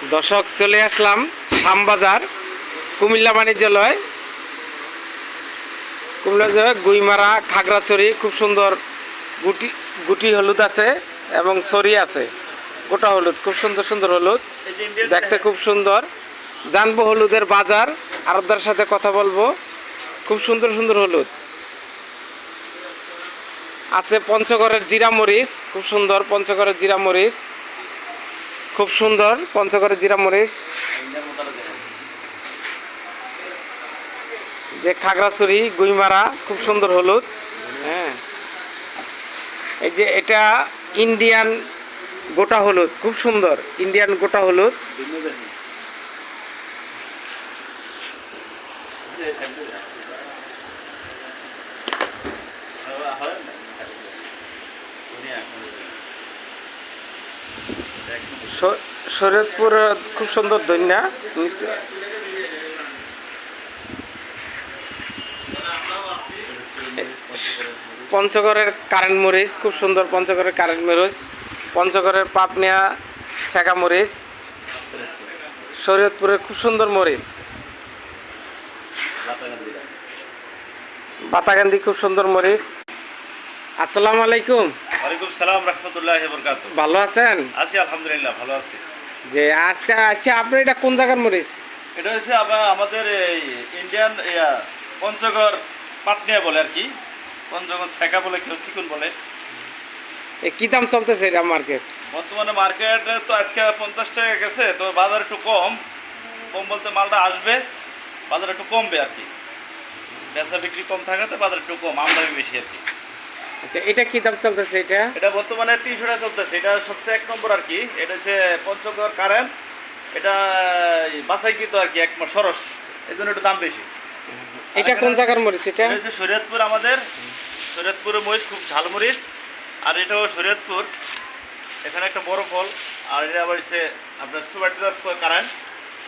দর্শক চলে আসলাম শ্যামবাজার কুমিল্লা বাণিজ্যালয়। কুমিল্লা গুইমারা খাগড়াছড়ি খুব সুন্দর গুটি গুটি হলুদ আছে এবং ছড়ি আছে, গোটা হলুদ খুব সুন্দর সুন্দর হলুদ, দেখতে খুব সুন্দর। জানবো হলুদের বাজার, আরদার সাথে কথা বলবো। খুব সুন্দর সুন্দর হলুদ আছে। পঞ্চগড়ের জিরা মরিচ খুব সুন্দর, পঞ্চগড়ের জিরা মরিচ খুব সুন্দর, পঞ্চগড়ের জিরা মরিচ। যে খাগড়াছড়ি গুইমারা খুব সুন্দর হলুদ। হ্যাঁ, এই যে এটা ইন্ডিয়ান গোটা হলুদ, খুব সুন্দর ইন্ডিয়ান গোটা হলুদ। শরীয়তপুর খুব সুন্দর ধনিয়া। পঞ্চগড়ের কারেন্ট মরিচ খুব সুন্দর, পঞ্চগড়ের কারেন্ট মরিচ। পঞ্চগড়ের পাপনিয়া শেখা মরিচ, শরীয়তপুরের খুব সুন্দর মরিচ। বাতাগান্ধি খুব সুন্দর মরিচ। আসসালামু আলাইকুম। ওয়ালাইকুম সালাম রাহমাতুল্লাহি ওয়া বারাকাতুহু। ভালো আছেন? আছি আলহামদুলিল্লাহ, ভালো আছি। যে আজকে আচ্ছা, আপনার এটা কোন জায়গার মরিচ? এটা হচ্ছে আমাদের এই ইন্ডিয়ান পঞ্চগড় পাটনিয়া বলে আর কি, পঞ্চগড় ছেঁকা বলে, কেউ চিকুন বলে। কি দাম চলতেছে এটা মার্কেট? বর্তমানে মার্কেটে তো আজকে 50 টাকা গেছে, তো বাজার একটু কম। কম বলতে মালটা আসবে, বাজার একটু কমবে আর কি। বেচা বিক্রি কম থাকাতে বাজার একটু কম, আমদানি বেশি আর কি। আচ্ছা, এটা কি দাম চলতেছে? এটা বর্তমানে 300 টাকা চলতেছে। এটা সবচেয়ে 1 নম্বর আর কি। এটা হচ্ছে পঞ্চগড় কারেন্ট, এটা বাছাইকৃত আর কি, একমাত্র সরস, এই জন্য একটু দাম বেশি। এটা কোন জায়গার মরিচ? এটা হচ্ছে শরীয়তপুর, আমাদের শরীয়তপুরের মরিচ, খুব ঝাল মরিচ। আর এটাও শরীয়তপুর, এখানে একটা বড় ফল। আর এটা আবার হচ্ছে আপনার সুপার কারেন্ট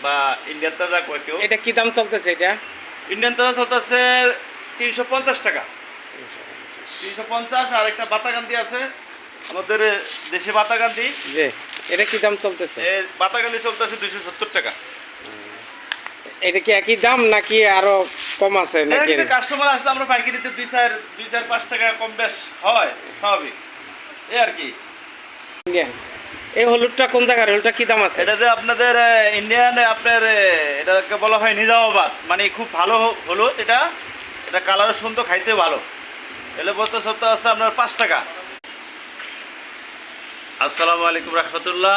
বা ইন্ডিয়ান তাজা কয় কেউ। এটা কি দাম চলতেছে? এটা ইন্ডিয়ান তাজা চলতেছে 350 টাকা, 350। আর একটা বাতাগান্ধি আছে আমাদের দেশে, বাতাগান্ধি। যে এটা কি দাম চলতেছে? বাতাগান্ধি চলতেছে 270 টাকা। এটা কি একই দাম নাকি আরো কম আছে? নাকি কাস্টমার আসলে আমরা পাইকারিতে 2-4 টাকা কম বেশ হয়, স্বাভাবিক এই আর কি। এই হলুদটা কোন জায়গার? হলুদটা কি দাম আছে? এটা যে আপনাদের ইন্ডিয়ান, আপনার এটাকে বলা হয় নিজামাবাদ, মানে খুব ভালো হলুদ। এটা এটা কালার সুন্দর, খাইতে ভালো। এলে বলতে সত্য আছে আপনার 5 টাকা। আসসালামু আলাইকুম রাহমাতুল্লাহ।